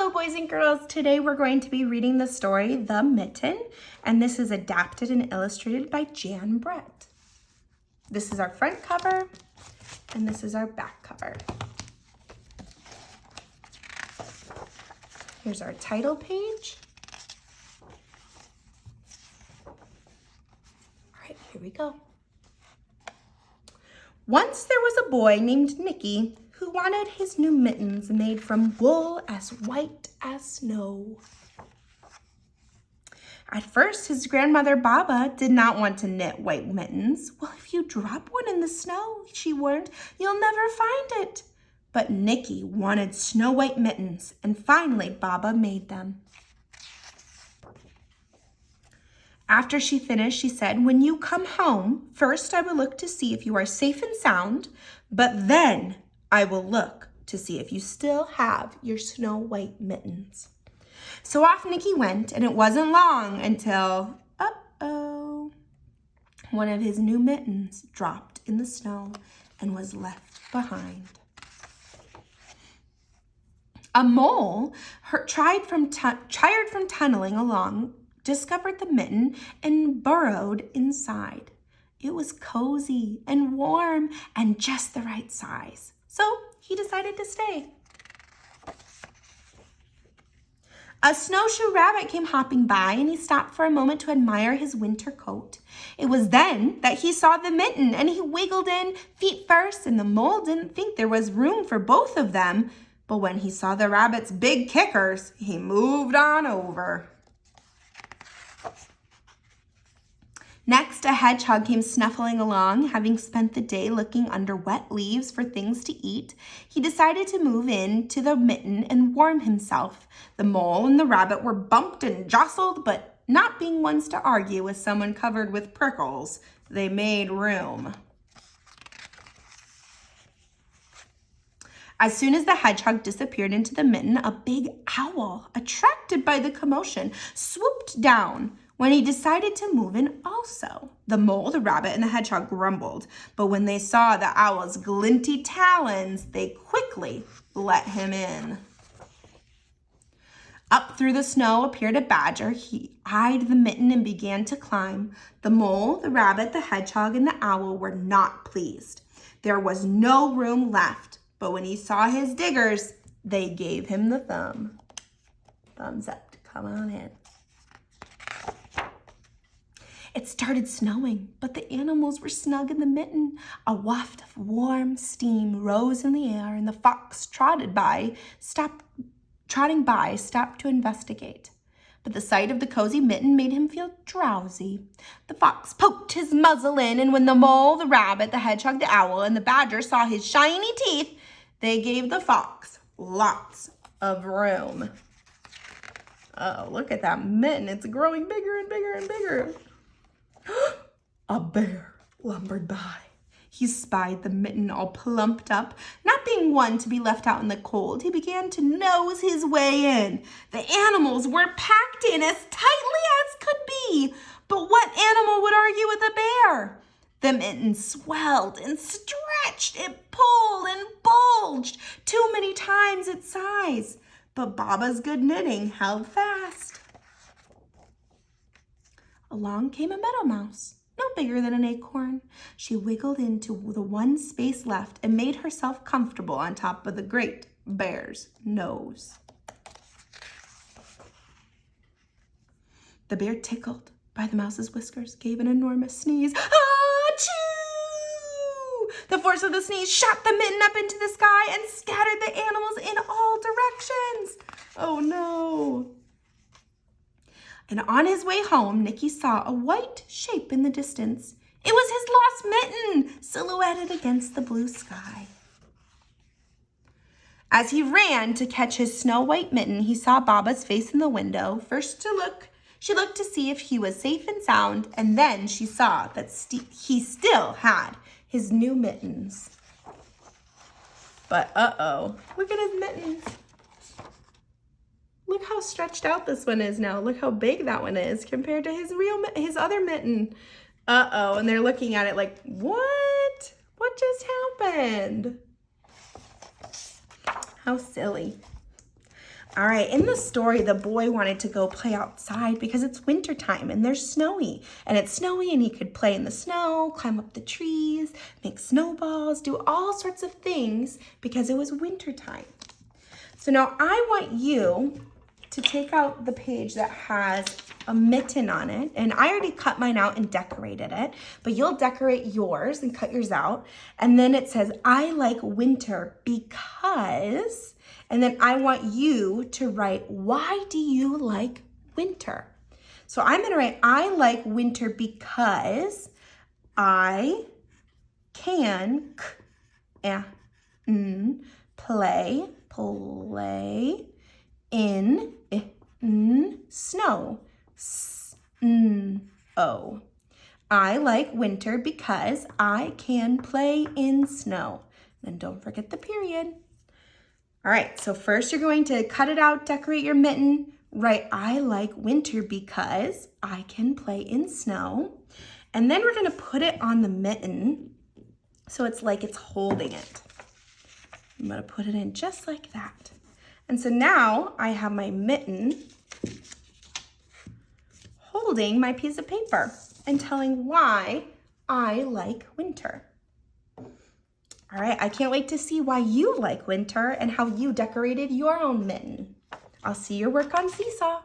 Hello, boys and girls. Today we're going to be reading the story, The Mitten, and this is adapted and illustrated by Jan Brett. This is our front cover, and this is our back cover. Here's our title page. All right, here we go. Once there was a boy named Nicky who wanted his new mittens made from wool as white as snow. At first, his grandmother Baba did not want to knit white mittens. Well, if you drop one in the snow, she warned, you'll never find it. But Nicky wanted snow white mittens, and finally Baba made them. After she finished, she said, when you come home, first I will look to see if you are safe and sound, but then I will look to see if you still have your snow white mittens. So off Nicky went, and it wasn't long until, one of his new mittens dropped in the snow and was left behind. A mole, tired from tunneling along, discovered the mitten and burrowed inside. It was cozy and warm and just the right size. So he decided to stay. A snowshoe rabbit came hopping by, and he stopped for a moment to admire his winter coat. It was then that he saw the mitten, and he wiggled in feet first, and the mole didn't think there was room for both of them. But when he saw the rabbit's big kickers, he moved on over. Next, a hedgehog came snuffling along. Having spent the day looking under wet leaves for things to eat, he decided to move in to the mitten and warm himself. The mole and the rabbit were bumped and jostled, but not being ones to argue with someone covered with prickles, they made room. As soon as the hedgehog disappeared into the mitten, a big owl, attracted by the commotion, swooped down. When he decided to move in also, the mole, the rabbit, and the hedgehog grumbled. But when they saw the owl's glinty talons, they quickly let him in. Up through the snow appeared a badger. He eyed the mitten and began to climb. The mole, the rabbit, the hedgehog, and the owl were not pleased. There was no room left. But when he saw his diggers, they gave him the thumbs up to come on in. It started snowing, but the animals were snug in the mitten. A waft of warm steam rose in the air, and the fox trotting by, stopped to investigate. But the sight of the cozy mitten made him feel drowsy. The fox poked his muzzle in, and when the mole, the rabbit, the hedgehog, the owl, and the badger saw his shiny teeth, they gave the fox lots of room. Oh, look at that mitten. It's growing bigger and bigger and bigger. A bear lumbered by. He spied the mitten all plumped up. Not being one to be left out in the cold, he began to nose his way in. The animals were packed in as tightly as could be. But what animal would argue with a bear? The mitten swelled and stretched. It pulled and bulged too many times its size. But Baba's good knitting held fast. Along came a meadow mouse, no bigger than an acorn. She wiggled into the one space left and made herself comfortable on top of the great bear's nose. The bear, tickled by the mouse's whiskers, gave an enormous sneeze. Achoo! The force of the sneeze shot the mitten up into the sky and scattered the animals in all directions. Oh no! And on his way home, Nicky saw a white shape in the distance. It was his lost mitten, silhouetted against the blue sky. As he ran to catch his snow white mitten, he saw Baba's face in the window. She looked to see if he was safe and sound, and then she saw that he still had his new mittens. But look at his mittens. Look how stretched out this one is now. Look how big that one is compared to his other mitten. And they're looking at it like, what? What just happened? How silly. All right, in the story, the boy wanted to go play outside because it's wintertime and there's snowy. And it's snowy and he could play in the snow, climb up the trees, make snowballs, do all sorts of things because it was wintertime. So now I want you to take out the page that has a mitten on it. And I already cut mine out and decorated it, but you'll decorate yours and cut yours out. And then it says, I like winter because, and then I want you to write, why do you like winter? So I'm gonna write, I like winter because I can play in snow. Snow. I like winter because I can play in snow. Then don't forget the period. All right, so first you're going to cut it out, decorate your mitten, write I like winter because I can play in snow. And then we're gonna put it on the mitten so it's like it's holding it. I'm gonna put it in just like that. And so now I have my mitten holding my piece of paper and telling why I like winter. All right, I can't wait to see why you like winter and how you decorated your own mitten. I'll see your work on Seesaw.